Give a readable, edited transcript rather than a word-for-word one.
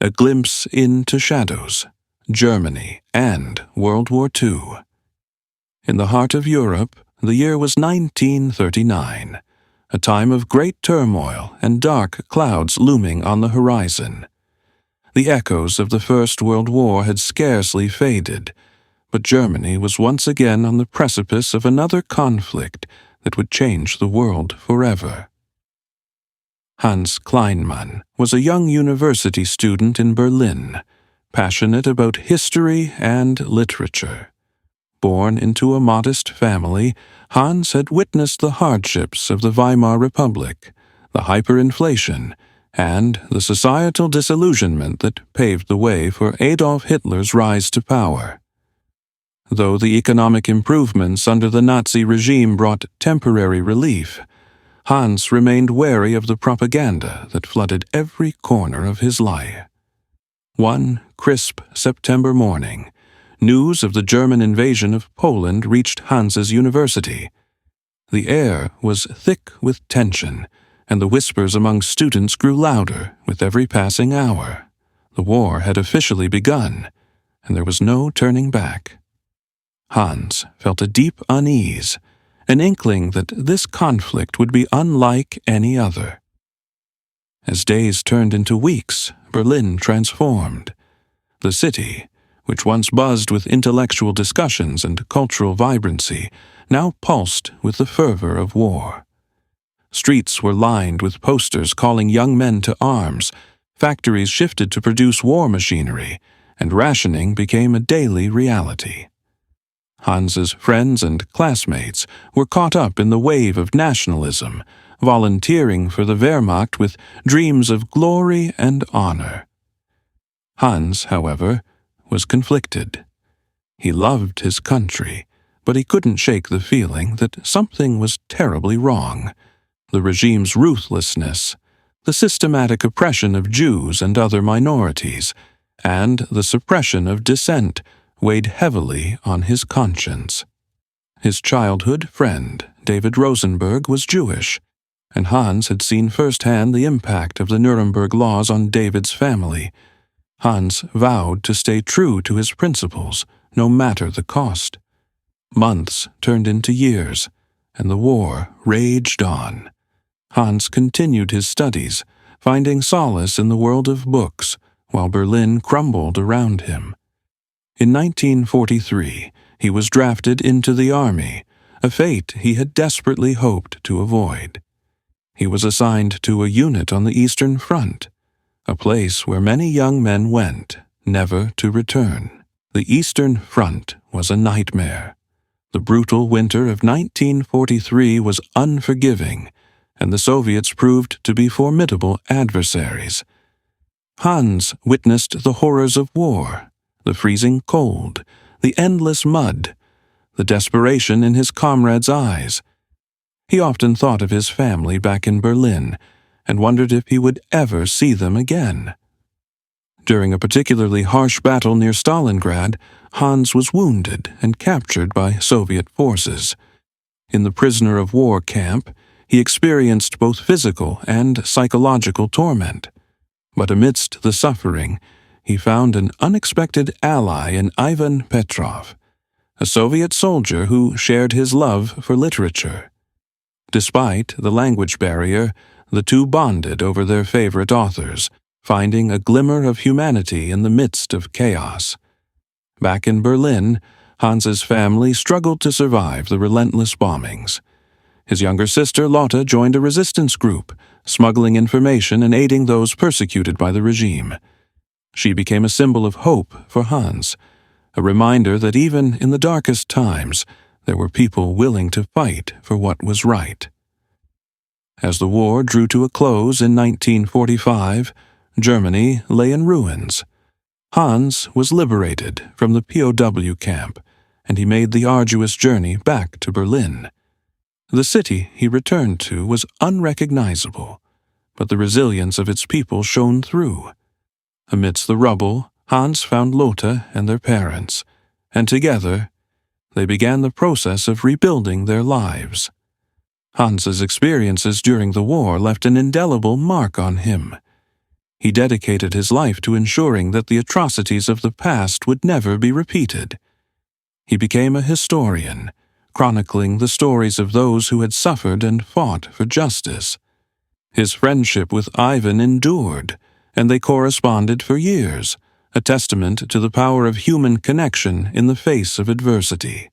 A Glimpse into Shadows, Germany, and World War II. In the heart of Europe, the year was 1939, a time of great turmoil and dark clouds looming on the horizon. The echoes of the First World War had scarcely faded, but Germany was once again on the precipice of another conflict that would change the world forever. Hans Kleinmann was a young university student in Berlin, passionate about history and literature. Born into a modest family, Hans had witnessed the hardships of the Weimar Republic, the hyperinflation, and the societal disillusionment that paved the way for Adolf Hitler's rise to power. Though the economic improvements under the Nazi regime brought temporary relief, Hans remained wary of the propaganda that flooded every corner of his life. One crisp September morning, news of the German invasion of Poland reached Hans's university. The air was thick with tension, and the whispers among students grew louder with every passing hour. The war had officially begun, and there was no turning back. Hans felt a deep unease, an inkling that this conflict would be unlike any other. As days turned into weeks, Berlin transformed. The city, which once buzzed with intellectual discussions and cultural vibrancy, now pulsed with the fervor of war. Streets were lined with posters calling young men to arms, factories shifted to produce war machinery, and rationing became a daily reality. Hans's friends and classmates were caught up in the wave of nationalism, volunteering for the Wehrmacht with dreams of glory and honor. Hans, however, was conflicted. He loved his country, but he couldn't shake the feeling that something was terribly wrong. The regime's ruthlessness, the systematic oppression of Jews and other minorities, and the suppression of dissent weighed heavily on his conscience. His childhood friend, David Rosenberg, was Jewish, and Hans had seen firsthand the impact of the Nuremberg laws on David's family. Hans vowed to stay true to his principles, no matter the cost. Months turned into years, and the war raged on. Hans continued his studies, finding solace in the world of books, while Berlin crumbled around him. In 1943, he was drafted into the army, a fate he had desperately hoped to avoid. He was assigned to a unit on the Eastern Front, a place where many young men went, never to return. The Eastern Front was a nightmare. The brutal winter of 1943 was unforgiving, and the Soviets proved to be formidable adversaries. Hans witnessed the horrors of war, the freezing cold, the endless mud, the desperation in his comrades' eyes. He often thought of his family back in Berlin and wondered if he would ever see them again. During a particularly harsh battle near Stalingrad, Hans was wounded and captured by Soviet forces. In the prisoner of war camp, he experienced both physical and psychological torment. But amidst the suffering, he found an unexpected ally in Ivan Petrov, a Soviet soldier who shared his love for literature. Despite the language barrier, the two bonded over their favorite authors, finding a glimmer of humanity in the midst of chaos. Back in Berlin, Hans's family struggled to survive the relentless bombings. His younger sister Lotte joined a resistance group, smuggling information and aiding those persecuted by the regime. She became a symbol of hope for Hans, a reminder that even in the darkest times, there were people willing to fight for what was right. As the war drew to a close in 1945, Germany lay in ruins. Hans was liberated from the POW camp, and he made the arduous journey back to Berlin. The city he returned to was unrecognizable, but the resilience of its people shone through. Amidst the rubble, Hans found Lotte and their parents, and together they began the process of rebuilding their lives. Hans's experiences during the war left an indelible mark on him. He dedicated his life to ensuring that the atrocities of the past would never be repeated. He became a historian, chronicling the stories of those who had suffered and fought for justice. His friendship with Ivan endured, and they corresponded for years, a testament to the power of human connection in the face of adversity.